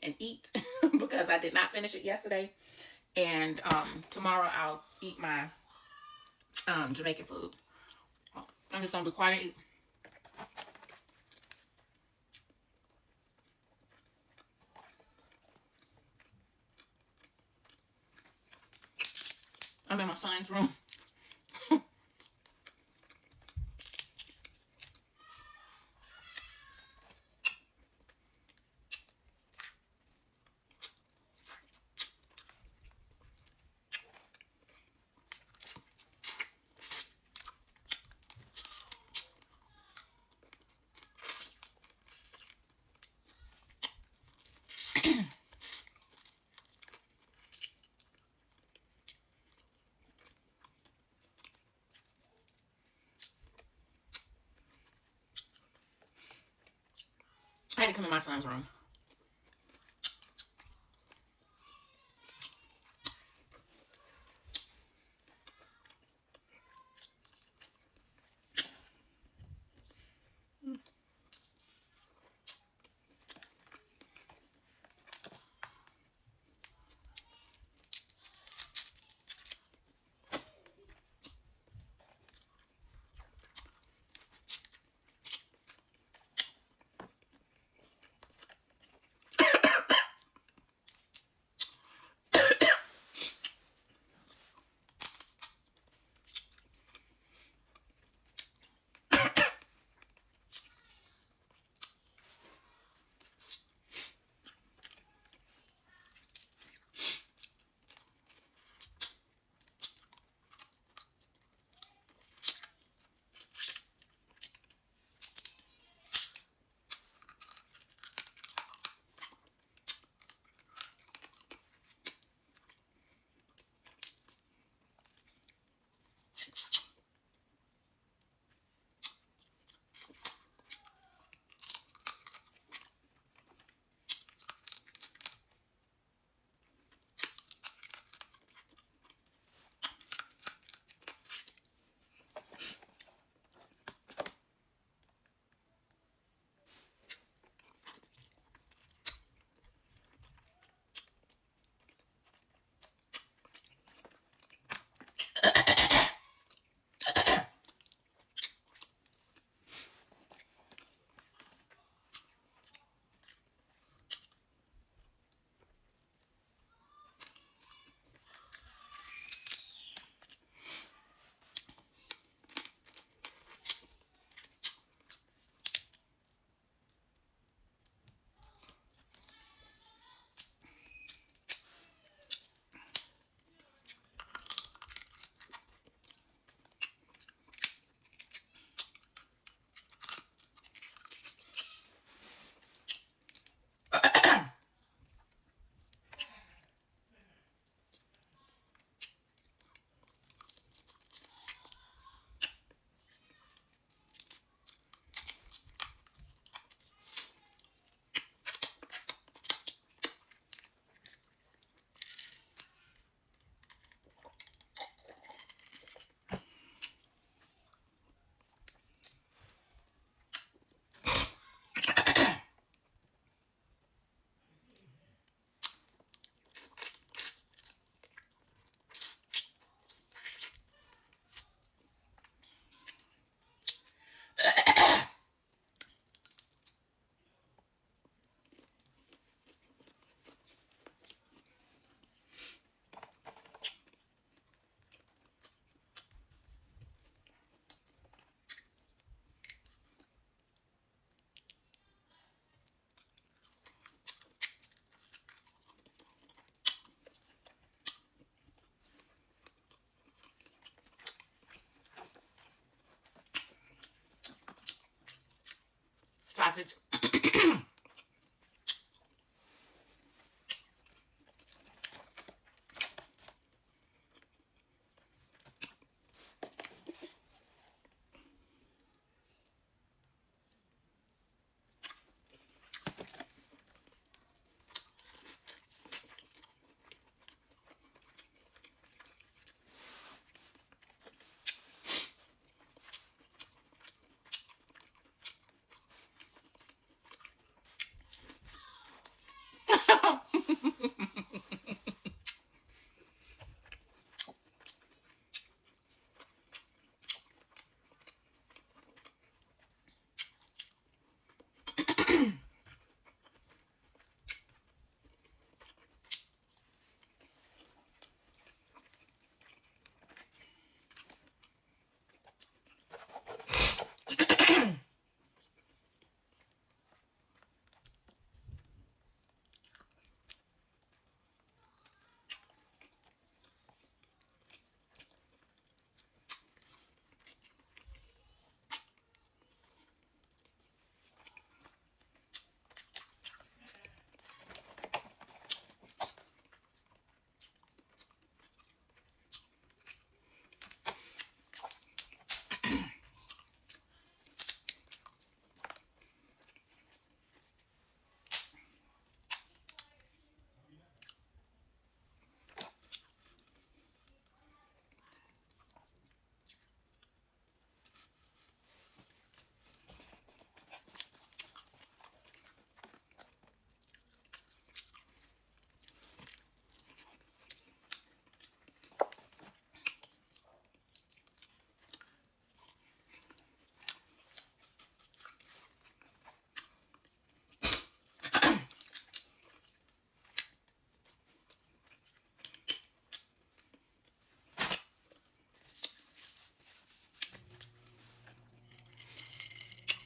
and eat because I did not finish it yesterday. And tomorrow I'll eat my Jamaican food. I'm just gonna be quiet and eat. I'm in my son's room. I had to come in my son's room. Sausage.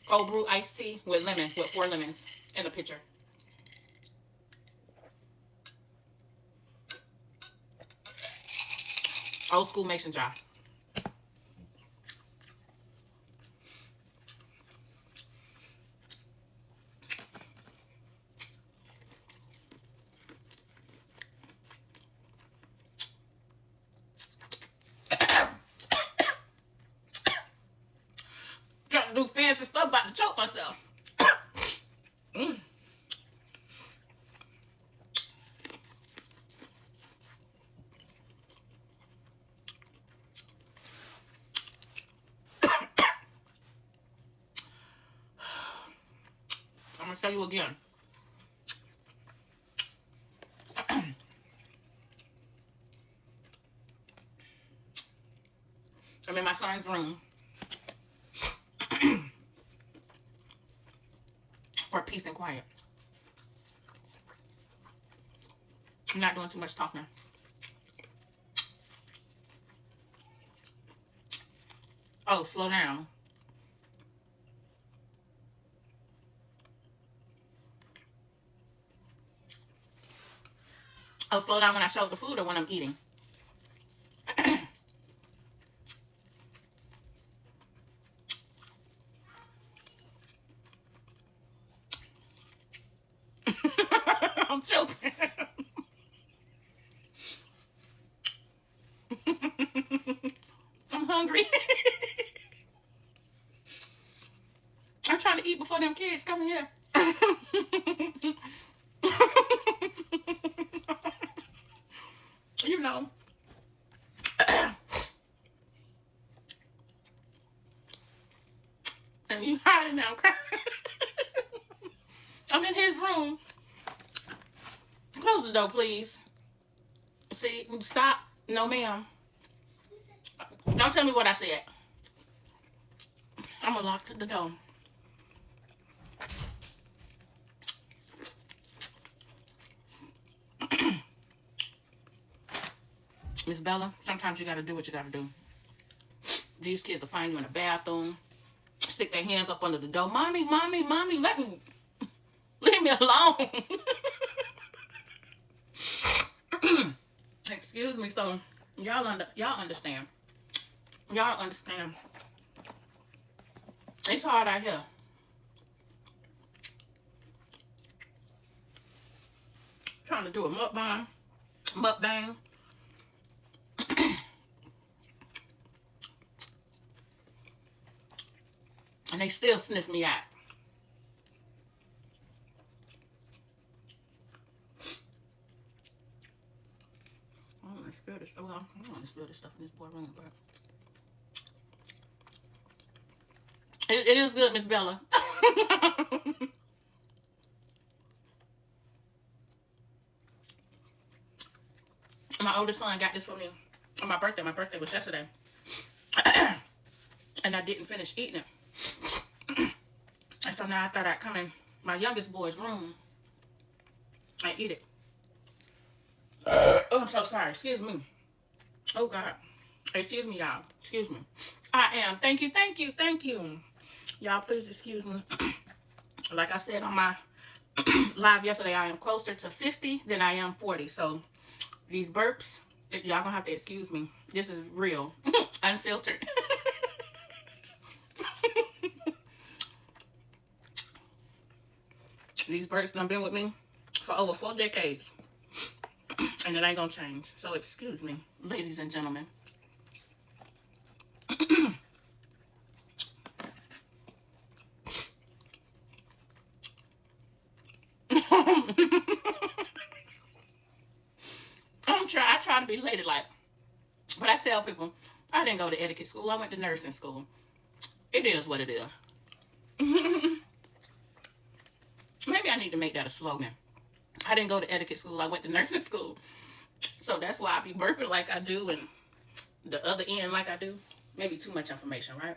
Cold brew iced tea with lemon, with 4 lemons in a pitcher. Old school mason jar. Trying to do fancy stuff, about to choke myself. Mm. I'm gonna show you again. I'm in my son's room for peace and quiet. I'm not doing too much talking. Oh, slow down. Oh, slow down when I show the food or when I'm eating. I'm joking. I'm hungry. I'm trying to eat before them kids come here. You know. And you hiding now. I'm in his room. Close the door, please. See, stop. No, ma'am. Don't tell me what I said. I'm gonna lock the door. Miss Bella, sometimes you gotta do what you gotta do. These kids will find you in the bathroom, stick their hands up under the door. Mommy, mommy, mommy, leave me alone. Excuse me. So y'all understand. Y'all understand. It's hard out here. Trying to do a mukbang. And they still sniff me out. I don't want to spill this stuff. Well, I don't want to spill this stuff in this boy room, but it is good, Miss Bella. My oldest son got this for me on my birthday. My birthday was yesterday. And I didn't finish eating it. And so now I thought I'd come in my youngest boy's room and eat it. Oh, I'm so sorry. Excuse me. Oh, God. Excuse me, y'all. Excuse me. I am. Thank you, thank you, thank you. Y'all, please excuse me. Like I said on my live yesterday, I am closer to 50 than I am 40. So these burps, y'all gonna have to excuse me. This is real. Unfiltered. These burps done been with me for over 4 decades. And it ain't gonna change. So excuse me, ladies and gentlemen. I try to be ladylike. But I tell people, I didn't go to etiquette school. I went to nursing school. It is what it is. Maybe I need to make that a slogan. I didn't go to etiquette school. I went to nursing school. So that's why I be burping like I do and the other end like I do. Maybe too much information, right?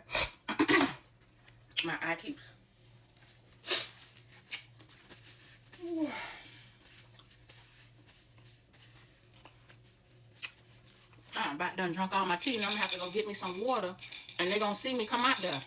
My eye keeps. I'm about done drunk all my tea. Now I'm gonna have to go get me some water, and they're gonna see me come out there.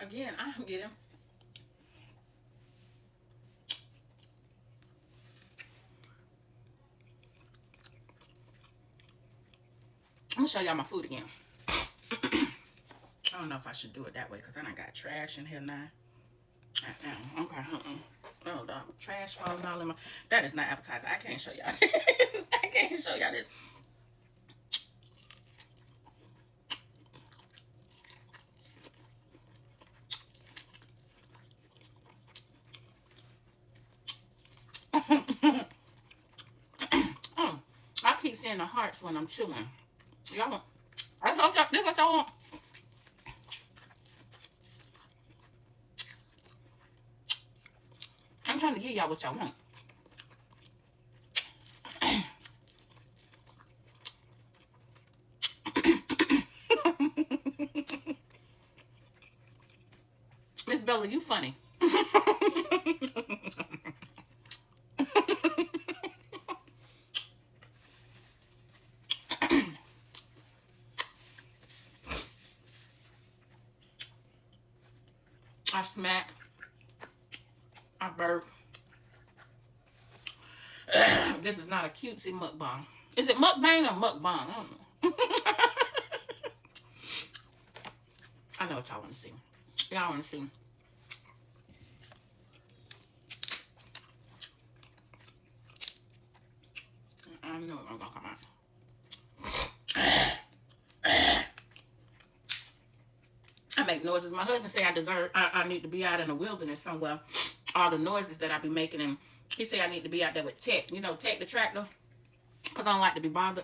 Again, I'm getting. I'm gonna show y'all my food again. I don't know if I should do it that way because then I got trash in here now. Okay. Oh, the trash falling all in my. That is not appetizing. I can't show y'all this. I can't show y'all this. I keep seeing the hearts when I'm chewing. Y'all want? I told y'all this is what y'all want. I'm trying to give y'all what y'all want. Miss Bella, you funny. I smack. I burp. This is not a cutesy mukbang. Is it mukbang or mukbang? I don't know. I know what y'all want to see. Y'all want to see. I know it's gonna come out. I make noises. My husband say I need to be out in the wilderness somewhere. All the noises that I be making, and he say I need to be out there with Tech. You know, Tech the tractor, because I don't like to be bothered.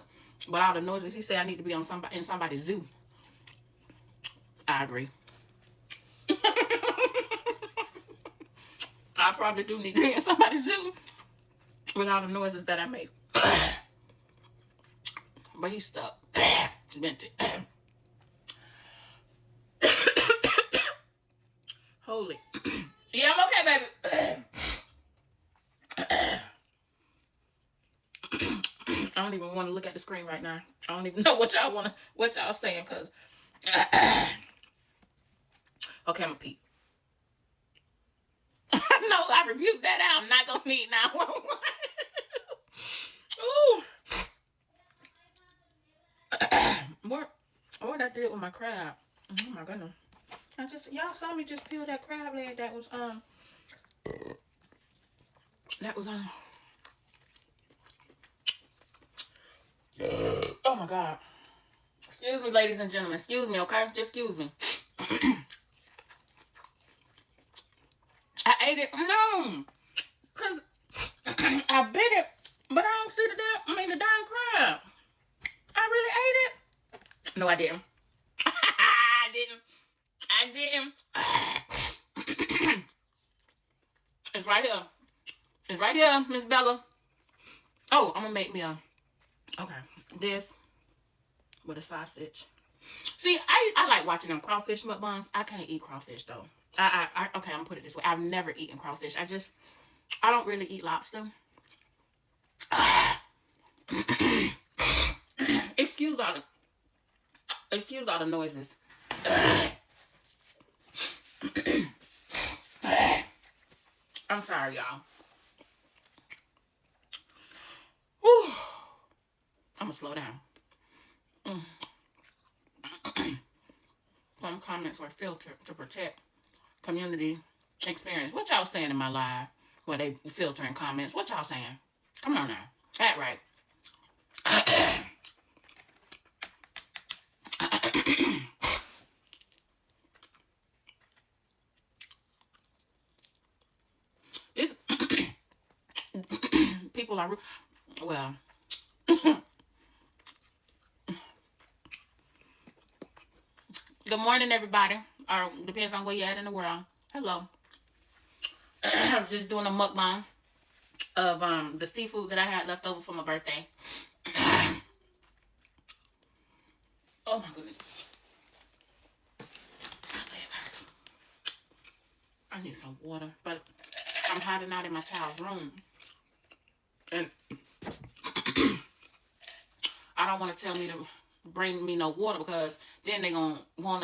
But all the noises, he say I need to be on in somebody's zoo. I agree. I probably do need to be in somebody's zoo with all the noises that I make. But he's stuck. Demented. Holy. Yeah, I'm okay, baby. I don't even want to look at the screen right now. I don't even know what y'all saying, cause okay, I'm a pee. No, I rebuked that out. I'm not gonna need 911. Ooh. What I did with my crab? Oh my goodness! Y'all saw me just peel that crab leg that was on. Oh my God! Excuse me, ladies and gentlemen. Excuse me, okay? Just excuse me. ate it. No. Because I bit it, but I don't see the darn crab. I really ate it. No, I didn't. I didn't. It's right here. It's right here, Miss Bella. Oh, I'm gonna make me this with a sausage. See, I like watching them crawfish mukbangs. I can't eat crawfish though. Okay, I'm gonna put it this way. I've never eaten crawfish. I don't really eat lobster. Excuse all the noises. I'm sorry, y'all. Whew. I'm gonna slow down. Some comments were filtered to protect community experience. What y'all saying in my live where they filtering comments? What y'all saying? Come on now. Act right. This people are well. Good morning, everybody. Or depends on where you're at in the world. Hello. I was just doing a mukbang of the seafood that I had left over for my birthday. Oh my goodness. My leg hurts. I need some water, but I'm hiding out in my child's room. And I don't want to tell me to bring me no water because then they're gonna want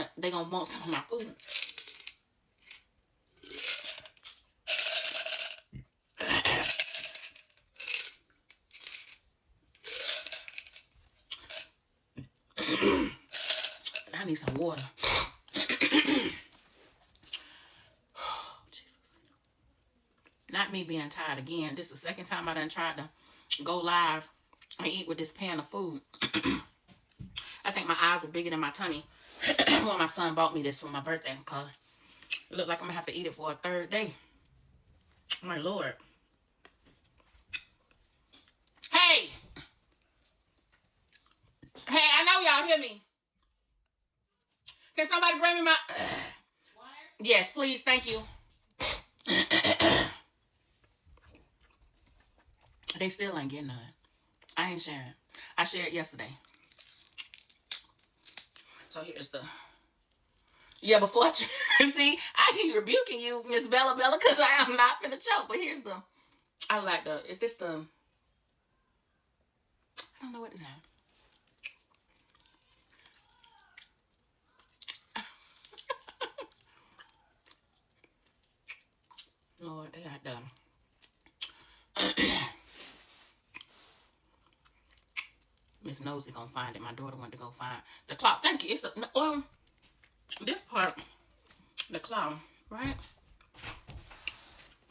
some of my food. I need some water. Oh, Jesus. Not me being tired again. This is the second time I done tried to go live and eat with this pan of food. I think my eyes were bigger than my tummy when my son bought me this for my birthday because it looked like I'm going to have to eat it for a third day. My Lord. Hey! Hey, I know y'all hear me. Can somebody bring me my... What? Yes, please. Thank you. They still ain't getting none. I ain't sharing. I shared yesterday. So here's the... Yeah, before I... See, I keep rebuking you, Miss Bella, because I am not finna choke. But here's the... I like the... Is this the... I don't know what to say. Lord, they got the... Miss Nosy gonna find it. My daughter went to go find the clock. Thank you. It's this part, the clock, right?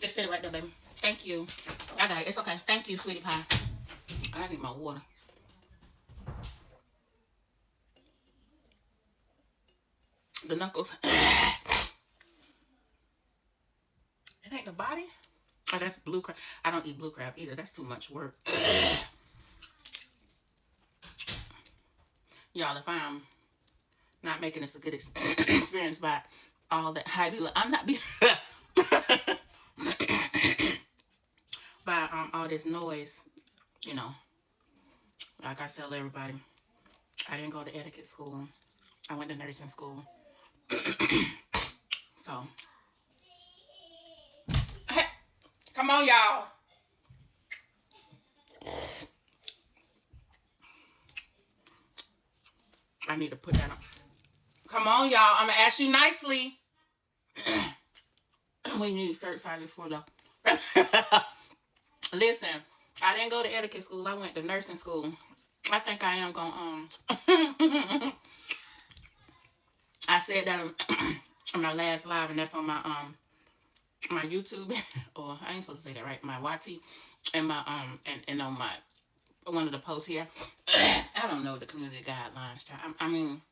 Just sit it right there, baby. Thank you. I got it. It's okay. Thank you, sweetie pie. I need my water. The knuckles. It ain't the body. Oh, that's blue crab. I don't eat blue crab either. That's too much work. Y'all, if I'm not making this a good experience by all that high, I'm not be by all this noise, you know. Like I tell everybody, I didn't go to etiquette school. I went to nursing school. So, hey, come on, y'all. I need to put that on. Come on, y'all. I'm going to ask you nicely. We need certified for the... Listen, I didn't go to etiquette school. I went to nursing school. I think I am going to... I said that on my last live, and that's on my my YouTube. Or I ain't supposed to say that, right? My YT and my and on my one of the posts here. I don't know the community guidelines. I mean,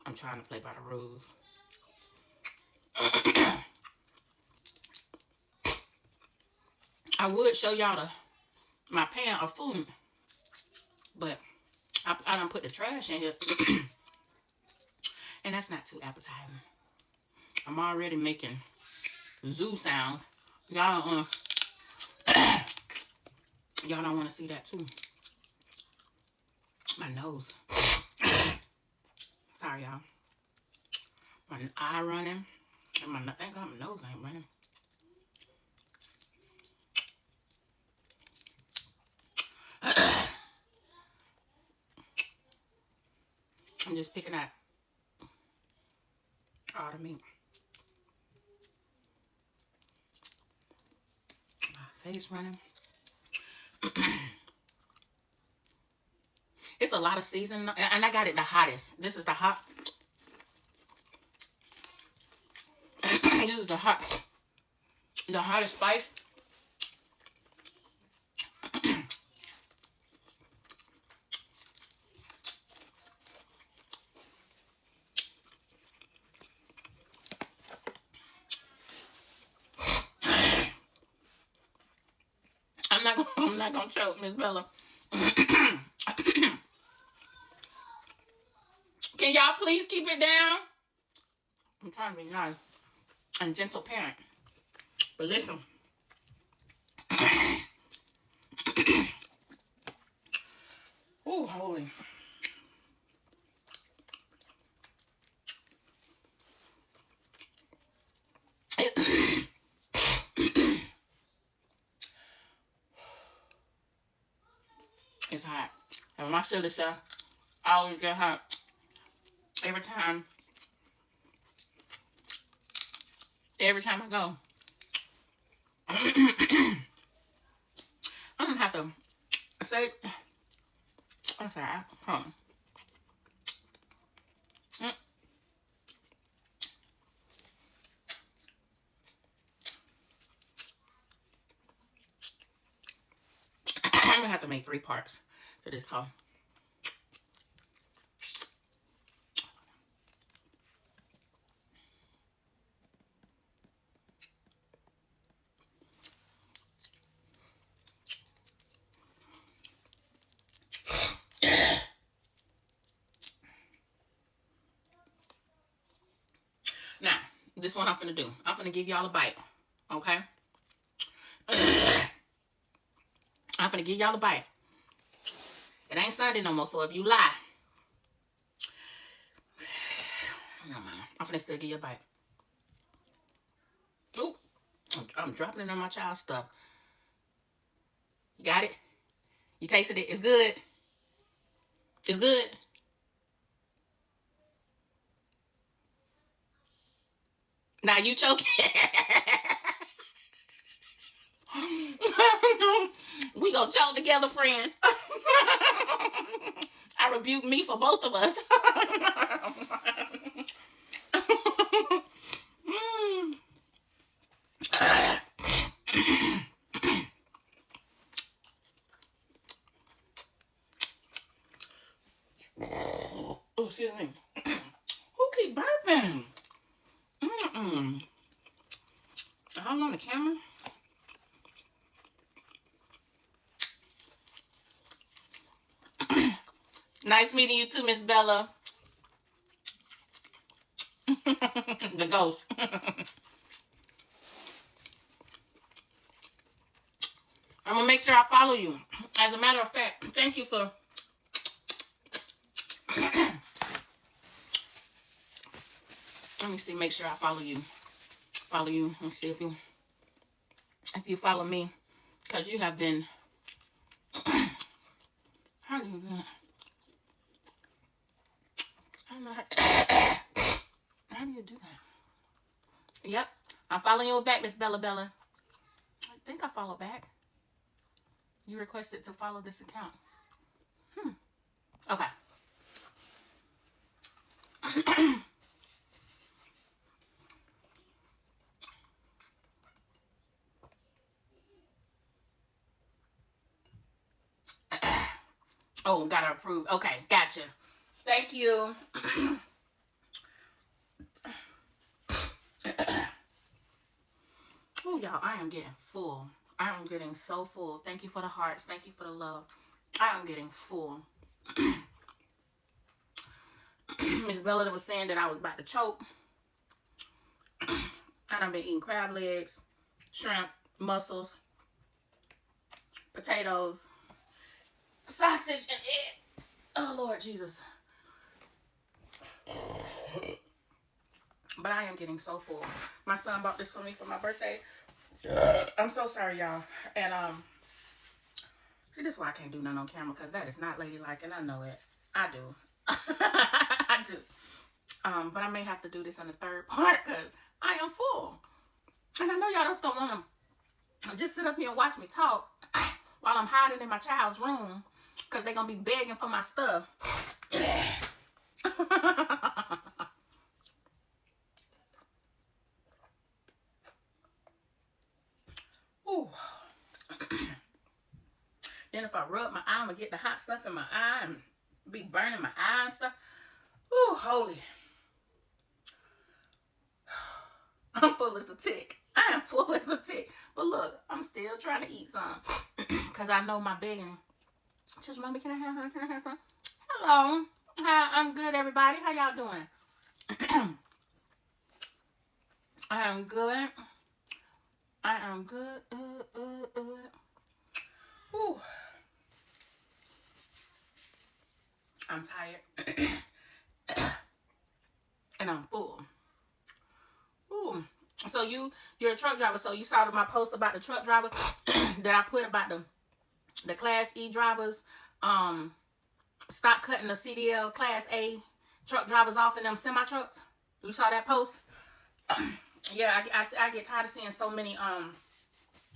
I'm trying to play by the rules. I would show y'all my pan of food, but I done put the trash in here, and that's not too appetizing. I'm already making zoo sounds. Y'all y'all don't want to see that too. My nose. Sorry, y'all. My eye running. And thank God my nose ain't running. I'm just picking out all the meat. My face running. It's a lot of seasoning, and I got it the hottest. This is the hot. This is the hottest spice. I'm not gonna choke, Miss Bella. Can y'all please keep it down? I'm trying to be nice and gentle parent. But listen. Oh, holy. It's hot. And my chili stuff, I always get hot. Every time I go. I'm gonna have to say, I'm sorry, hold on. I'm gonna have to make 3 parts to this call. Now, this one I'm finna do. I'm finna give y'all a bite. Okay? I'm finna give y'all a bite. It ain't Sunday no more, so if you lie, I'm finna still give you a bite. Ooh, I'm dropping it on my child's stuff. You got it? You tasted it? It's good? It's good? Now you choking. We gonna choke together, friend. I rebuke me for both of us. Oh, excuse me. Who keep burping? Hold on the camera. Nice meeting you too, Miss Bella. The ghost. I'm gonna make sure I follow you. As a matter of fact, thank you for let me see, make sure I follow you. Follow you and see if you follow me. Because you have been how do you do that? I don't know how do you do that? Yep. I'm following you back, Miss Bella Bella. I think I follow back. You requested to follow this account. Okay. Oh, gotta approve. Okay, gotcha. Thank you. Ooh, y'all, I am getting full. I am getting so full. Thank you for the hearts. Thank you for the love. I am getting full. Miss Bella was saying that I was about to choke. And I've been eating crab legs, shrimp, mussels, potatoes, sausage, and egg. Oh, Lord Jesus. But I am getting so full. My son bought this for me for my birthday. I'm so sorry, y'all. And, see, this is why I can't do nothing on camera, because that is not ladylike, and I know it. I do. I do. But I may have to do this on the third part, because I am full. And I know y'all just don't want to just sit up here and watch me talk while I'm hiding in my child's room, because they're going to be begging for my stuff. Ooh. Then if I rub my eye, I'm going to get the hot stuff in my eye and be burning my eye and stuff. Ooh, holy. I'm full as a tick. I am full as a tick. But look, I'm still trying to eat some. Because I know my begging. Just, mommy, can I have her? Can I have her? Hello. Hi, I'm good, everybody. How y'all doing? I am good. I am good. Ooh. I'm tired. And I'm full. Ooh. So you're a truck driver. So you saw my post about the truck driver that I put about the Class E drivers. Stop cutting the CDL Class A truck drivers off in them semi trucks. You saw that post? Yeah, I get tired of seeing so many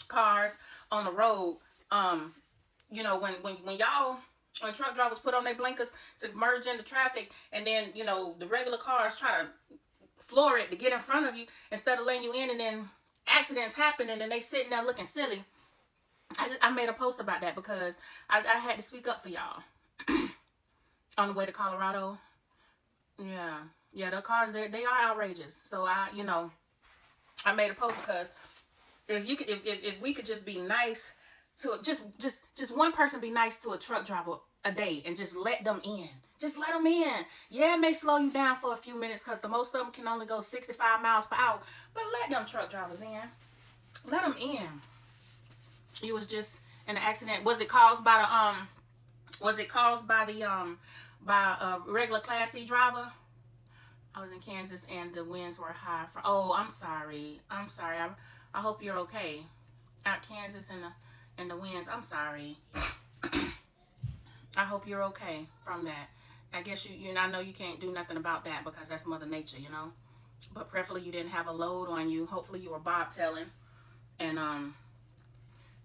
cars on the road. You know, when truck drivers put on their blinkers to merge into traffic, and then, you know, the regular cars try to floor it to get in front of you instead of letting you in, and then accidents happen, and then they sitting there looking silly. I made a post about that because I had to speak up for y'all. On the way to Colorado. Yeah, the cars, they are outrageous. So I made a post because if we could just be nice to just one person, be nice to a truck driver a day and just let them in. Just let them in. Yeah, it may slow you down for a few minutes because the most of them can only go 65 miles per hour. But let them truck drivers in. Let them in. You was just in an accident. Was it caused by a regular Class C driver? I was in Kansas and the winds were high. Oh, I'm sorry. I hope you're okay. Out Kansas and the winds. I'm sorry. I hope you're okay from that. I guess I know you can't do nothing about that because that's Mother Nature, you know. But preferably you didn't have a load on you. Hopefully you were bobtailing and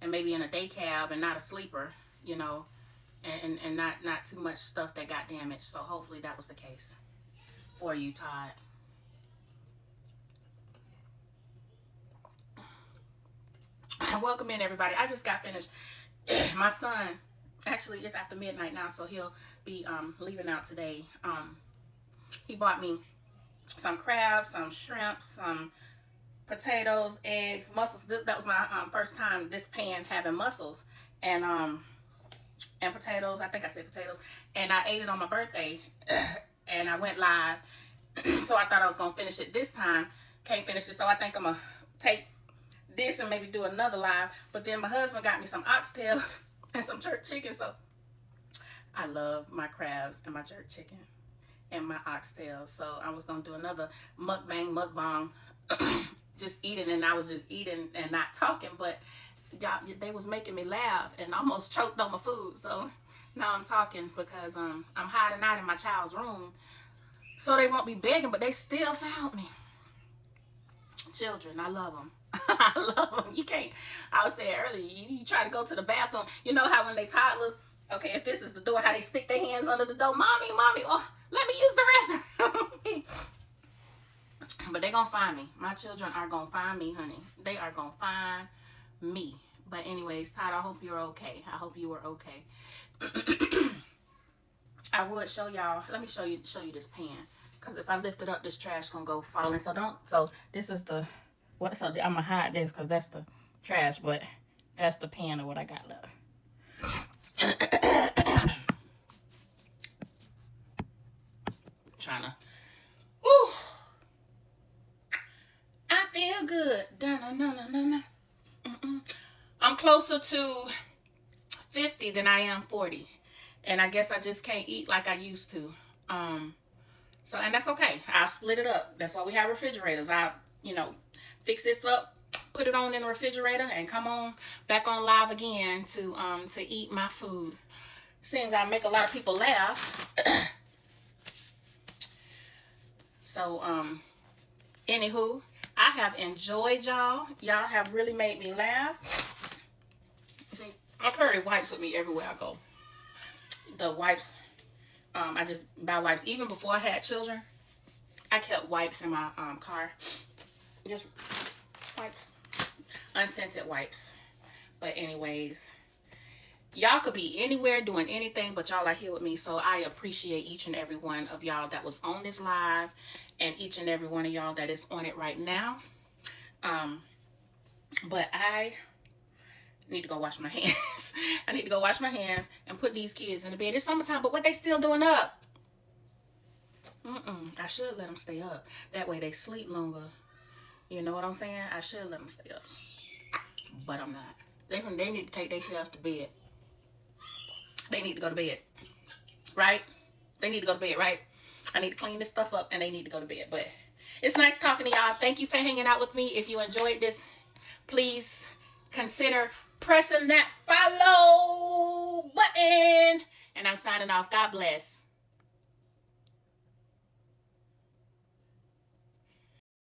maybe in a day cab and not a sleeper, you know. And not too much stuff that got damaged. So hopefully that was the case for you, Todd. Welcome in, everybody. I just got finished. My son, actually, it's after midnight now, so he'll be leaving out today. He bought me some crabs, some shrimp, some potatoes, eggs, mussels. That was my first time this pan having mussels. And potatoes. I think I said potatoes. And I ate it on my birthday. And I went live. So I thought I was going to finish it this time. Can't finish it. So I think I'm going to take this and maybe do another live. But then my husband got me some oxtails and some jerk chicken. So I love my crabs and my jerk chicken and my oxtails. So I was going to do another mukbang. Just eating. And I was just eating and not talking. But they was making me laugh and almost choked on my food. So now I'm talking because I'm hiding out in my child's room so they won't be begging, but they still found me. Children, I love them. I love them. You can't, I was saying earlier, you try to go to the bathroom. You know how when they toddlers, okay, if this is the door, how they stick their hands under the door. Mommy, oh, let me use the restroom. But they gonna find me. My children are gonna find me, honey. They are gonna find me. But anyways, Todd, I hope you're okay. I hope you were okay. I would show y'all. Let me show you this pan. Because if I lift it up, this trash gonna go falling. So this is the What? So I'm gonna hide this because that's the trash, but that's the pan of what I got left. Trying to. Woo! I feel good. Da-na-na-na-na-na. I'm closer to 50 than I am 40. And I guess I just can't eat like I used to. So, and that's okay. I'll split it up. That's why we have refrigerators. I, fix this up, put it on in the refrigerator, and come on back on live again to eat my food. Seems I make a lot of people laugh. So, anywho, I have enjoyed y'all. Y'all have really made me laugh. I carry wipes with me everywhere I go. The wipes, I just buy wipes. Even before I had children, I kept wipes in my car. Just wipes. Unscented wipes. But anyways, y'all could be anywhere doing anything, but y'all are here with me. So I appreciate each and every one of y'all that was on this live, and each and every one of y'all that is on it right now. But I need to go wash my hands. I need to go wash my hands and put these kids in the bed. It's summertime, but what they still doing up? I should let them stay up. That way they sleep longer. You know what I'm saying? I should let them stay up. But I'm not. They need to take their selves to bed. They need to go to bed. Right? They need to go to bed, right? I need to clean this stuff up and they need to go to bed. But it's nice talking to y'all. Thank you for hanging out with me. If you enjoyed this, please consider pressing that follow button. And I'm signing off. God bless.